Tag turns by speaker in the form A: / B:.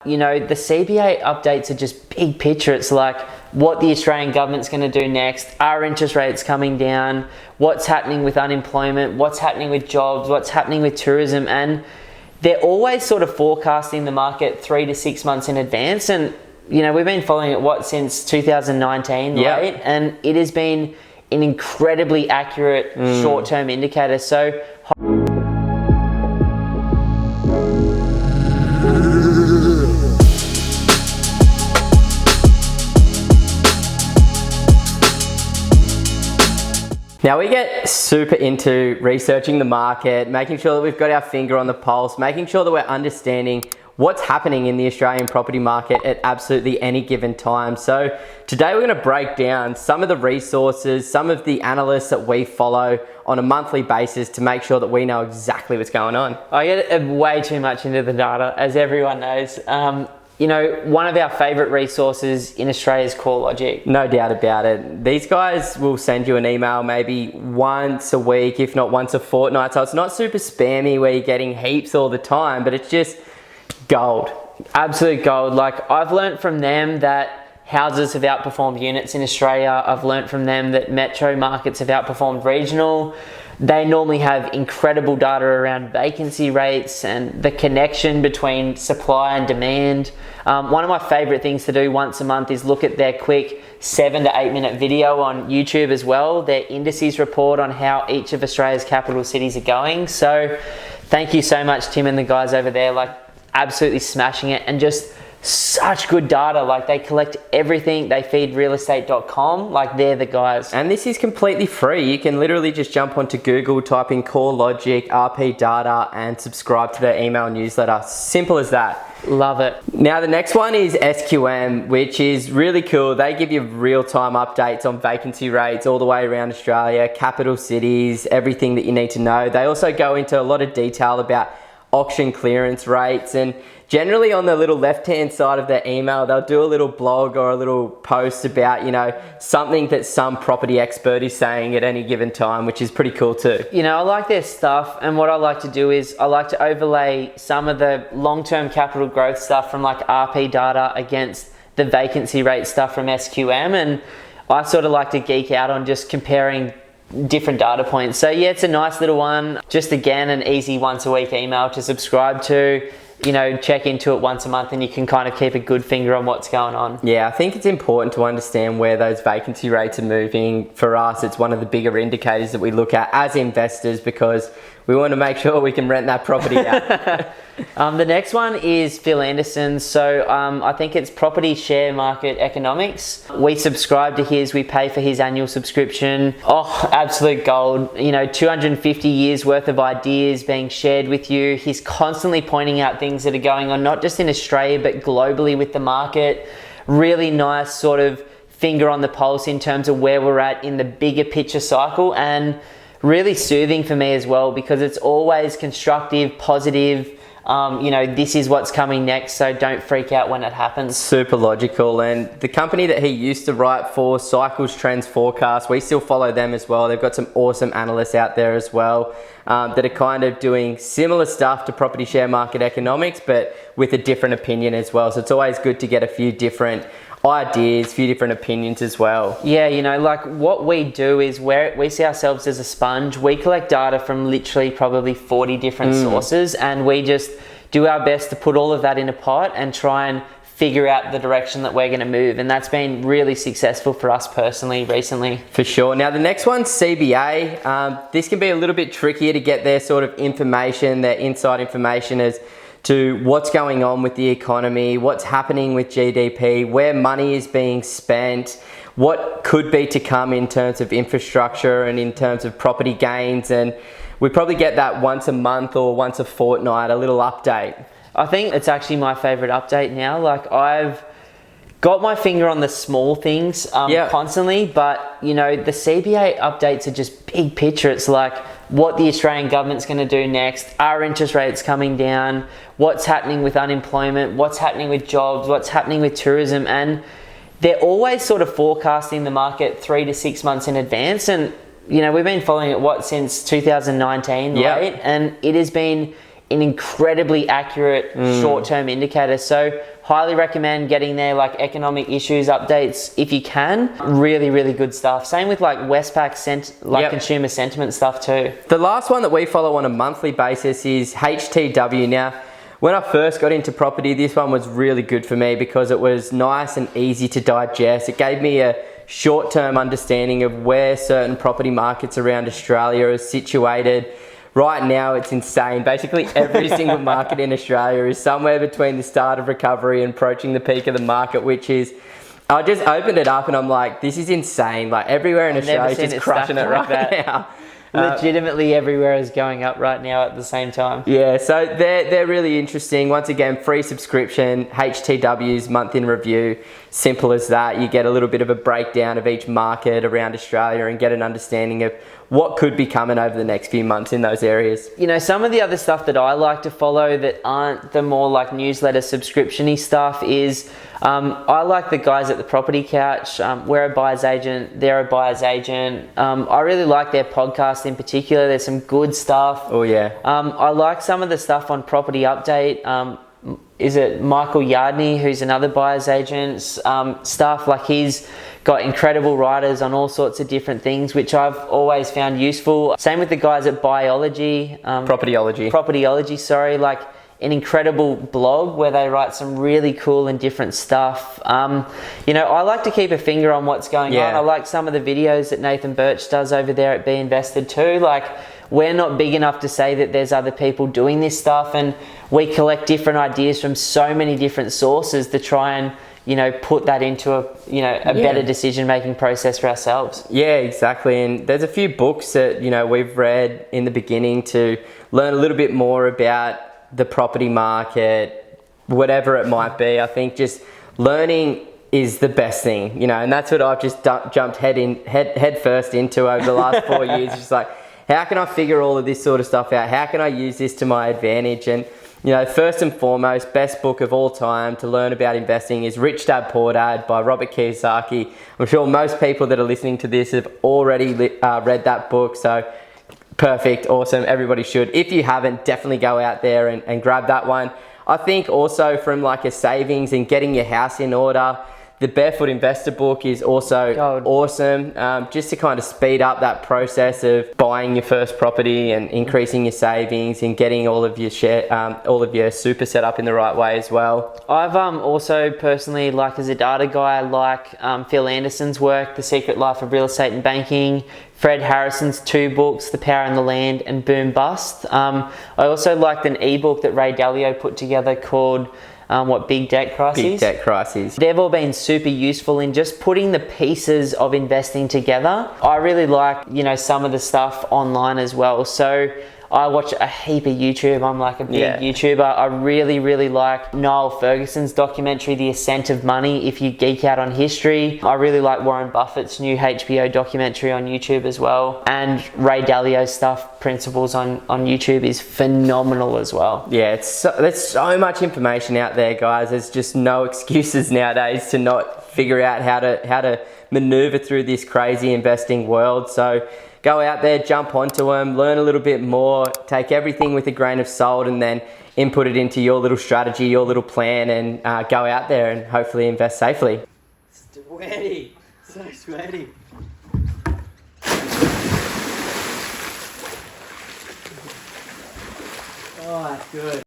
A: you know, the CBA updates are just big picture. It's like what the Australian government's going to do next, are interest rates coming down, what's happening with unemployment, what's happening with jobs, what's happening with tourism, and they're always sort of forecasting the market 3 to 6 months in advance. And, you know, we've been following it, since 2019, right? And it has been an incredibly accurate short-term indicator. So
B: now we get super into researching the market, making sure that we've got our finger on the pulse, making sure that we're understanding what's happening in the Australian property market at absolutely any given time. So today we're going to break down some of the resources, some of the analysts that we follow on a monthly basis to make sure that we know exactly what's going on.
A: I get way too much into the data, as everyone knows. You know, one of our favorite resources in Australia is CoreLogic.
B: No doubt about it. These guys will send you an email maybe once a week, if not once a fortnight. So it's not super spammy where you're getting heaps all the time, but it's just gold.
A: Absolute gold. Like, I've learnt from them that houses have outperformed units in Australia. I've learnt from them that metro markets have outperformed regional. They normally have incredible data around vacancy rates and the connection between supply and demand. One of my favorite things to do once a month is look at their quick 7 to 8 minute video on YouTube as well, their indices report on how each of Australia's capital cities are going. So thank you so much, Tim and the guys over there, like absolutely smashing it, and just such good data. Like, they collect everything. They feed realestate.com. like, they're the guys.
B: And this is completely free. You can literally just jump onto Google, type in CoreLogic, RP Data, and subscribe to their email newsletter. Simple as that.
A: Love it.
B: Now the next one is SQM, which is really cool. They give you real-time updates on vacancy rates all the way around Australia, capital cities, everything that you need to know. They also go into a lot of detail about auction clearance rates, and generally on the little left-hand side of their email, they'll do a little blog or a little post about, you know, something that some property expert is saying at any given time, which is pretty cool too.
A: You know, I like their stuff, and what I like to do is I like to overlay some of the long-term capital growth stuff from like RP Data against the vacancy rate stuff from SQM, and I sort of like to geek out on just comparing different data points. So yeah, it's a nice little one. Just again, an easy once a week email to subscribe to. You know, check into it once a month and you can kind of keep a good finger on what's going on.
B: Yeah, I think it's important to understand where those vacancy rates are moving. For us, it's one of the bigger indicators that we look at as investors, because we want to make sure we can rent that property out.
A: The next one is Phil Anderson. So I think it's Property Share Market Economics. We subscribe to his, we pay for his annual subscription. Oh, absolute gold. You know, 250 years worth of ideas being shared with you. He's constantly pointing out things that are going on, not just in Australia, but globally with the market. Really nice sort of finger on the pulse in terms of where we're at in the bigger picture cycle, and really soothing for me as well, because it's always constructive, positive. You know, this is what's coming next, so don't freak out when it happens.
B: Super logical. And the company that he used to write for, Cycles Trends Forecast, we still follow them as well. They've got some awesome analysts out there as well that are kind of doing similar stuff to Property Share Market Economics, but with a different opinion as well. So it's always good to get a few different ideas, a few different opinions as well.
A: Yeah, you know, like what we do is we see ourselves as a sponge. We collect data from literally probably 40 different sources, and we just do our best to put all of that in a pot and try and figure out the direction that we're going to move. And that's been really successful for us personally recently.
B: For sure. Now the next one's CBA. This can be a little bit trickier to get their sort of information, their inside information as to what's going on with the economy, what's happening with GDP, where money is being spent, what could be to come in terms of infrastructure and in terms of property gains. And we probably get that once a month or once a fortnight, a little update.
A: I think it's actually my favorite update now. Like, I've got my finger on the small things constantly, but you know, the CBA updates are just big picture. It's like what the Australian government's going to do next, are interest rates coming down, what's happening with unemployment, what's happening with jobs, what's happening with tourism, and they're always sort of forecasting the market 3 to 6 months in advance. And you know, we've been following it since 2019, right? And it has been an incredibly accurate short-term indicator. So highly recommend getting their like economic issues updates if you can. Really, really good stuff. Same with like Westpac consumer sentiment stuff too.
B: The last one that we follow on a monthly basis is HTW. Now, when I first got into property, this one was really good for me because it was nice and easy to digest. It gave me a short-term understanding of where certain property markets around Australia are situated. Right now, it's insane. Basically, every single market in Australia is somewhere between the start of recovery and approaching the peak of the market, which is, I just opened it up and I'm like, this is insane. Like everywhere in Australia is just crushing it right now.
A: Legitimately everywhere is going up right now at the same time.
B: Yeah, so they're really interesting. Once again, free subscription, HTW's month in review. Simple as that. You get a little bit of a breakdown of each market around Australia and get an understanding of what could be coming over the next few months in those areas.
A: You know, some of the other stuff that I like to follow that aren't the more like newsletter subscription-y stuff is I like the guys at the Property Couch. We're a buyer's agent, they're a buyer's agent. I really like their podcast in particular. There's some good stuff.
B: Oh yeah.
A: I like some of the stuff on Property Update. Is it Michael Yardney, who's another buyer's agent, stuff like he's got incredible writers on all sorts of different things, which I've always found useful. Same with the guys at Propertyology, sorry, like an incredible blog where they write some really cool and different stuff. You know, I like to keep a finger on what's going on. I like some of the videos that Nathan Birch does over there at Be Invested too. Like, we're not big enough to say that there's other people doing this stuff, and we collect different ideas from so many different sources to try and, you know, put that into a better decision-making process for ourselves.
B: Yeah, exactly. And there's a few books that, you know, we've read in the beginning to learn a little bit more about the property market, whatever it might be. I think just learning is the best thing, you know, and that's what I've just jumped head first into over the last 4 years. Just like, how can I figure all of this sort of stuff out? How can I use this to my advantage? And, you know, first and foremost, best book of all time to learn about investing is Rich Dad Poor Dad by Robert Kiyosaki. I'm sure most people that are listening to this have already read that book. So perfect, awesome, everybody should. If you haven't, definitely go out there and grab that one. I think also from like a savings and getting your house in order, the Barefoot Investor book is also awesome, just to kind of speed up that process of buying your first property and increasing your savings and getting all of your super set up in the right way as well.
A: I've also personally, like as a data guy, I like Phil Anderson's work, The Secret Life of Real Estate and Banking, Fred Harrison's 2 books, The Power and the Land and Boom Bust. I also liked an ebook that Ray Dalio put together called Big Debt Crises.
B: Big Debt Crises.
A: They've all been super useful in just putting the pieces of investing together. I really like, you know, some of the stuff online as well. So I watch a heap of YouTube. I'm like a big YouTuber. I really, really like Niall Ferguson's documentary, The Ascent of Money, if you geek out on history. I really like Warren Buffett's new HBO documentary on YouTube as well. And Ray Dalio's stuff, Principles on YouTube, is phenomenal as well.
B: Yeah, there's so much information out there, guys. There's just no excuses nowadays to not figure out how to maneuver through this crazy investing world. So go out there, jump onto them, learn a little bit more, take everything with a grain of salt and then input it into your little strategy, your little plan, and go out there and hopefully invest safely.
A: Sweaty, so sweaty. Oh, that's good.